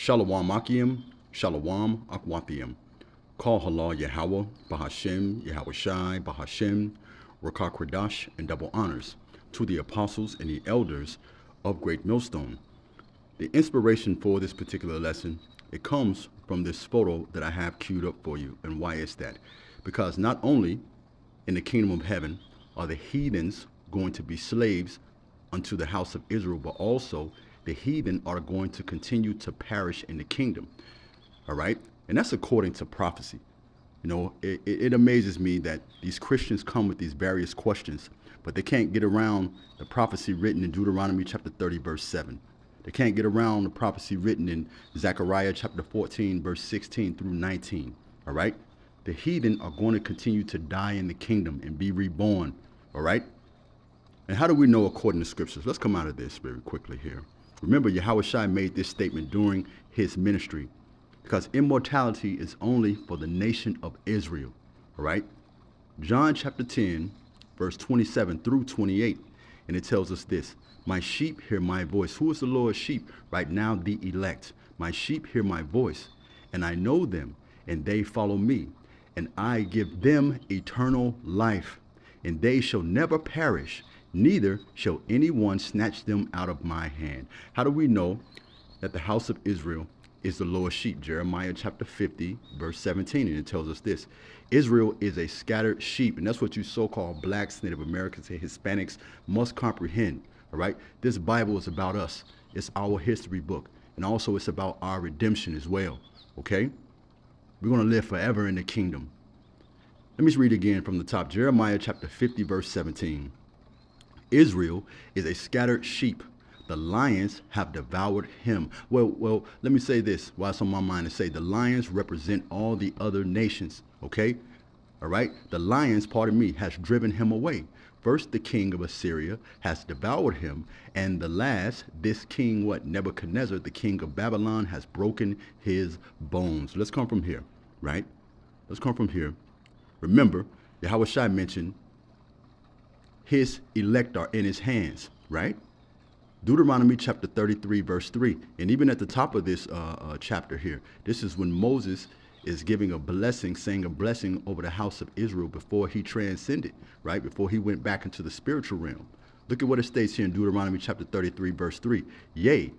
Shalom Akim, Shalom Akwathiam. Call Halal Yahweh, Bahashem, Yahweh Shai, Bahashem, Rakah Kradash, and double honors to the apostles and the elders of Great Millstone. The inspiration for this particular lesson, it comes from this photo that I have queued up for you. And why is that? Because not only in the kingdom of heaven are the heathens going to be slaves unto the house of Israel, but also the heathen are going to continue to perish in the kingdom. All right? And that's according to prophecy. You know, it amazes me that these Christians come with these various questions, but they can't get around the prophecy written in Deuteronomy chapter 30, verse 7. They can't get around the prophecy written in Zechariah chapter 14, verse 16 through 19. All right? The heathen are going to continue to die in the kingdom and be reborn. All right? And how do we know according to scriptures? Let's come out of this very quickly here. Remember, Yahweh Shai made this statement during his ministry, because immortality is only for the nation of Israel. All right? John chapter 10, verse 27 through 28. And it tells us this: my sheep hear my voice. Who is the Lord's sheep? Right now, the elect. My sheep hear my voice, and I know them, and they follow me. And I give them eternal life, and they shall never perish, neither shall anyone snatch them out of my hand. How do we know that the house of Israel is the Lord's sheep? Jeremiah chapter 50, verse 17, and it tells us this: Israel is a scattered sheep, and that's what you so-called blacks, Native Americans, and Hispanics must comprehend. All right, this Bible is about us. It's our history book, and also it's about our redemption as well. Okay, we're going to live forever in the kingdom. Let me read again from the top. Jeremiah chapter 50, verse 17. Israel is a scattered sheep. The lions have devoured him. Well, let me say this while it's on my mind to say the lions represent all the other nations. Okay, all right. The lions, pardon me, has driven him away. First, the king of Assyria has devoured him, and the last, this king, Nebuchadnezzar, the king of Babylon, has broken his bones. Let's come from here, right? Let's come from here. Remember, Yahweh Shai mentioned his elect are in his hands, right? Deuteronomy chapter 33, verse 3. And even at the top of this chapter here, this is when Moses is giving a blessing, saying a blessing over the house of Israel before he transcended, right? Before he went back into the spiritual realm. Look at what it states here in Deuteronomy chapter 33, verse 3. Yea,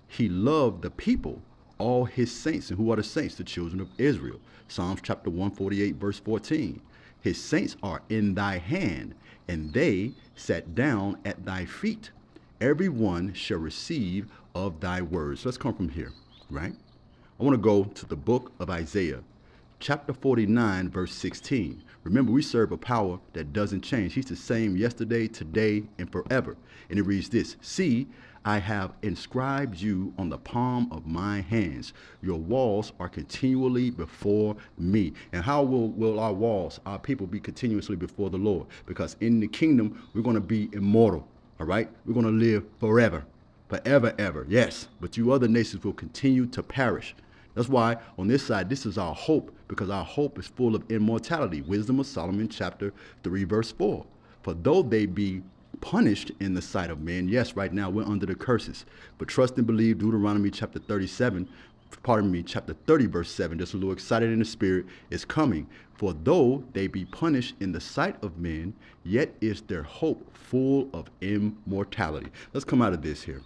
he loved the people, all his saints. And who are the saints? The children of Israel. Psalms chapter 148, verse 14. His saints are in thy hand, and they sat down at thy feet. Everyone shall receive of thy words. Let's come from here, right? I want to go to the book of Isaiah, chapter 49, verse 16. Remember, we serve a power that doesn't change. He's the same yesterday, today, and forever. And it reads this: see, I have inscribed you on the palm of my hands. Your walls are continually before me. And how will our walls, our people, be continuously before the Lord? Because in the kingdom, we're going to be immortal. All right? We're going to live forever, forever, ever. Yes, but you other nations will continue to perish. That's why on this side, this is our hope, because our hope is full of immortality. Wisdom of Solomon, chapter 3, verse 4. For though they be punished in the sight of men, yes, right now we're under the curses, but trust and believe. Deuteronomy chapter 37, chapter 30, verse 7, just a little excited in the spirit, is coming. For though they be punished in the sight of men, yet is their hope full of immortality. Let's come out of this here.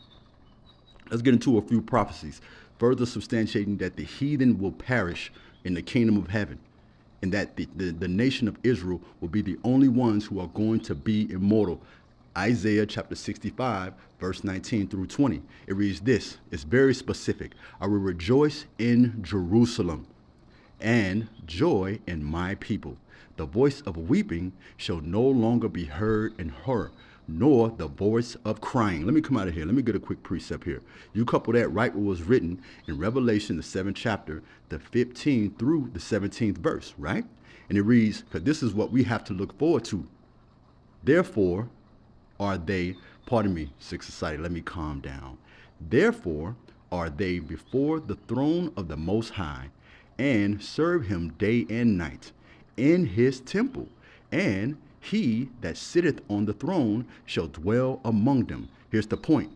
Let's get into a few prophecies, further substantiating that the heathen will perish in the kingdom of heaven, and that the nation of Israel will be the only ones who are going to be immortal. Isaiah chapter 65, verse 19 through 20. It reads this. It's very specific. I will rejoice in Jerusalem and joy in my people. The voice of weeping shall no longer be heard in her, nor the voice of crying. Let me come out of here. Let me get a quick precept here. You couple that right what was written in Revelation, the 7th chapter, the 15th through the 17th verse, right? And it reads, because this is what we have to look forward to. Therefore are they, pardon me, Sick Society, let me calm down. Therefore are they before the throne of the Most High, and serve him day and night in his temple. And he that sitteth on the throne shall dwell among them. Here's the point.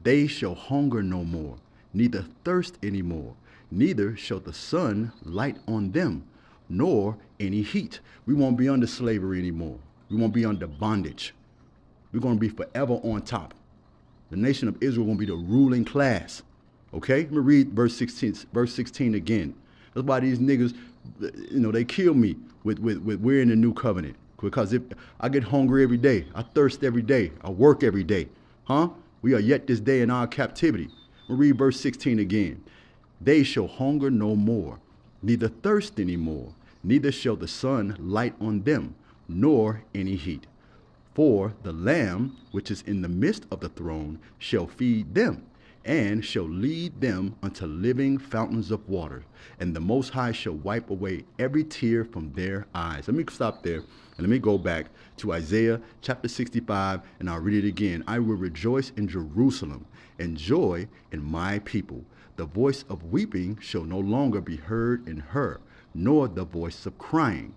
They shall hunger no more, neither thirst any more, neither shall the sun light on them, nor any heat. We won't be under slavery anymore. We won't be under bondage. We're going to be forever on top. The nation of Israel will be the ruling class. Okay? Let me read verse 16 again. That's why these niggas, they kill me with we're in the new covenant. Because if I get hungry every day, I thirst every day, I work every day. We are yet this day in our captivity. We'll read verse 16 again. They shall hunger no more, neither thirst any more, neither shall the sun light on them, nor any heat. For the Lamb which is in the midst of the throne shall feed them, and shall lead them unto living fountains of water, and the Most High shall wipe away every tear from their eyes. Let me stop there, and let me go back to Isaiah chapter 65, and I'll read it again. I will rejoice in Jerusalem, and joy in my people. The voice of weeping shall no longer be heard in her, nor the voice of crying.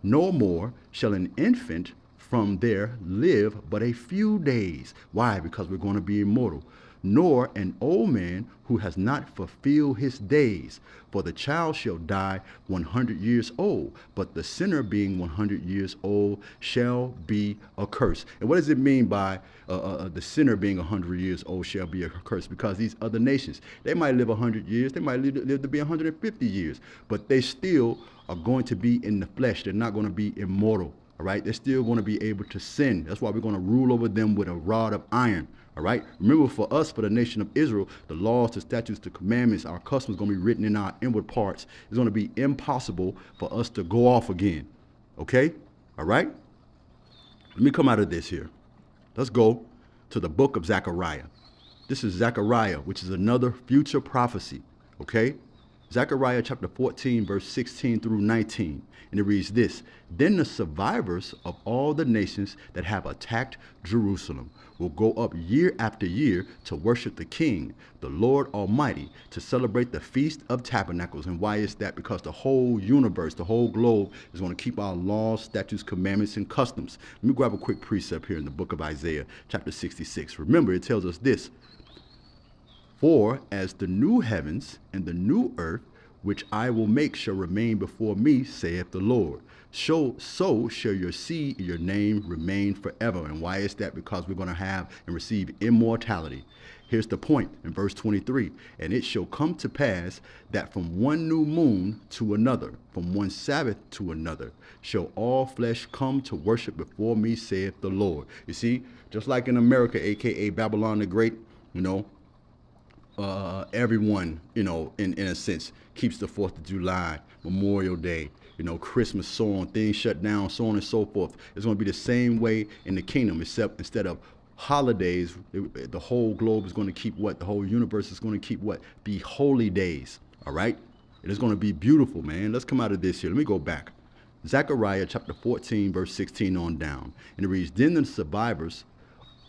No more shall an infant from there live but a few days. Why? Because we're going to be immortal. Nor an old man who has not fulfilled his days. For the child shall die 100 years old, but the sinner being 100 years old shall be accursed. And what does it mean by the sinner being 100 years old shall be accursed? Because these other nations, they might live 100 years, they might live to be 150 years, but they still are going to be in the flesh. They're not going to be immortal. All right, they're still going to be able to sin. That's why we're going to rule over them with a rod of iron. All right, remember, for us, for the nation of Israel, the laws, the statutes, the commandments, our customs going to be written in our inward parts. It's going to be impossible for us to go off again. Okay, all right, let me come out of this here. Let's go to the book of Zechariah. This is Zechariah, which is another future prophecy. Okay, Zechariah chapter 14, verse 16 through 19. And it reads this: Then the survivors of all the nations that have attacked Jerusalem will go up year after year to worship the King, the Lord Almighty, to celebrate the Feast of Tabernacles. And why is that? Because the whole universe, the whole globe is going to keep our laws, statutes, commandments, and customs. Let me grab a quick precept here in the book of Isaiah, chapter 66. Remember, it tells us this: For as the new heavens and the new earth, which I will make, shall remain before me, saith the Lord, so shall your seed and your name remain forever. And why is that? Because we're going to have and receive immortality. Here's the point in verse 23. And it shall come to pass that from one new moon to another, from one Sabbath to another, shall all flesh come to worship before me, saith the Lord. You see, just like in America, aka Babylon the Great, everyone, in a sense, keeps the 4th of July, Memorial Day, Christmas, so on, things shut down, so on and so forth. It's going to be the same way in the kingdom, except instead of holidays, the whole globe is going to keep what? The whole universe is going to keep what? The holy days, all right? It is going to be beautiful, man. Let's come out of this here. Let me go back. Zechariah chapter 14, verse 16 on down. And it reads, Then the survivors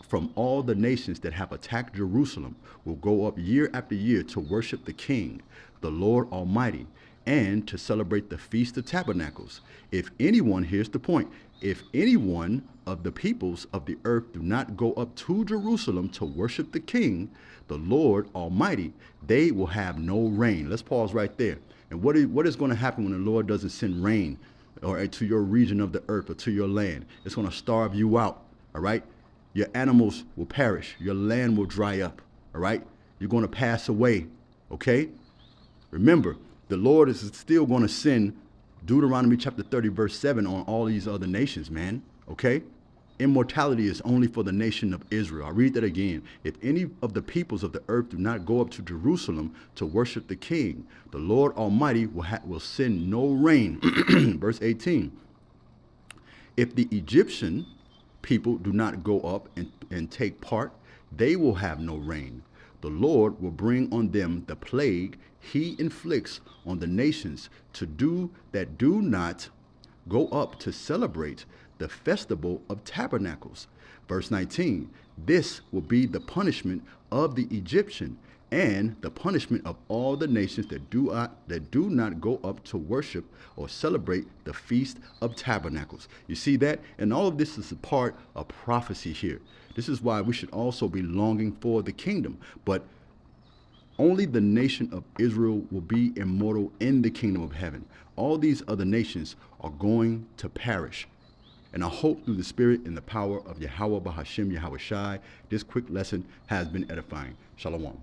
from all the nations that have attacked Jerusalem will go up year after year to worship the King, the Lord Almighty, and to celebrate the Feast of Tabernacles. If anyone, here's the point, if anyone of the peoples of the earth do not go up to Jerusalem to worship the King, the Lord Almighty, they will have no rain. Let's pause right there. And what is going to happen when the Lord doesn't send rain or to your region of the earth or to your land? It's going to starve you out, all right? Your animals will perish. Your land will dry up, all right? You're going to pass away, okay? Remember, the Lord is still going to send Deuteronomy chapter 30, verse 7 on all these other nations, man, okay? Immortality is only for the nation of Israel. I'll read that again. If any of the peoples of the earth do not go up to Jerusalem to worship the King, the Lord Almighty will send no rain. Verse 18. If the Egyptian people do not go up and take part, they will have no rain. The Lord will bring on them the plague he inflicts on the nations to do that do not go up to celebrate the festival of tabernacles. Verse 19, this will be the punishment of the Egyptian and the punishment of all the nations that do not go up to worship or celebrate the Feast of Tabernacles. You see that? And all of this is a part of prophecy here. This is why we should also be longing for the kingdom. But Only the nation of Israel will be immortal in the kingdom of heaven. All these other nations are going to perish. And I hope through the Spirit and the power of Yahweh Bahashem Yahweh Shai, this quick lesson has been edifying. Shalom.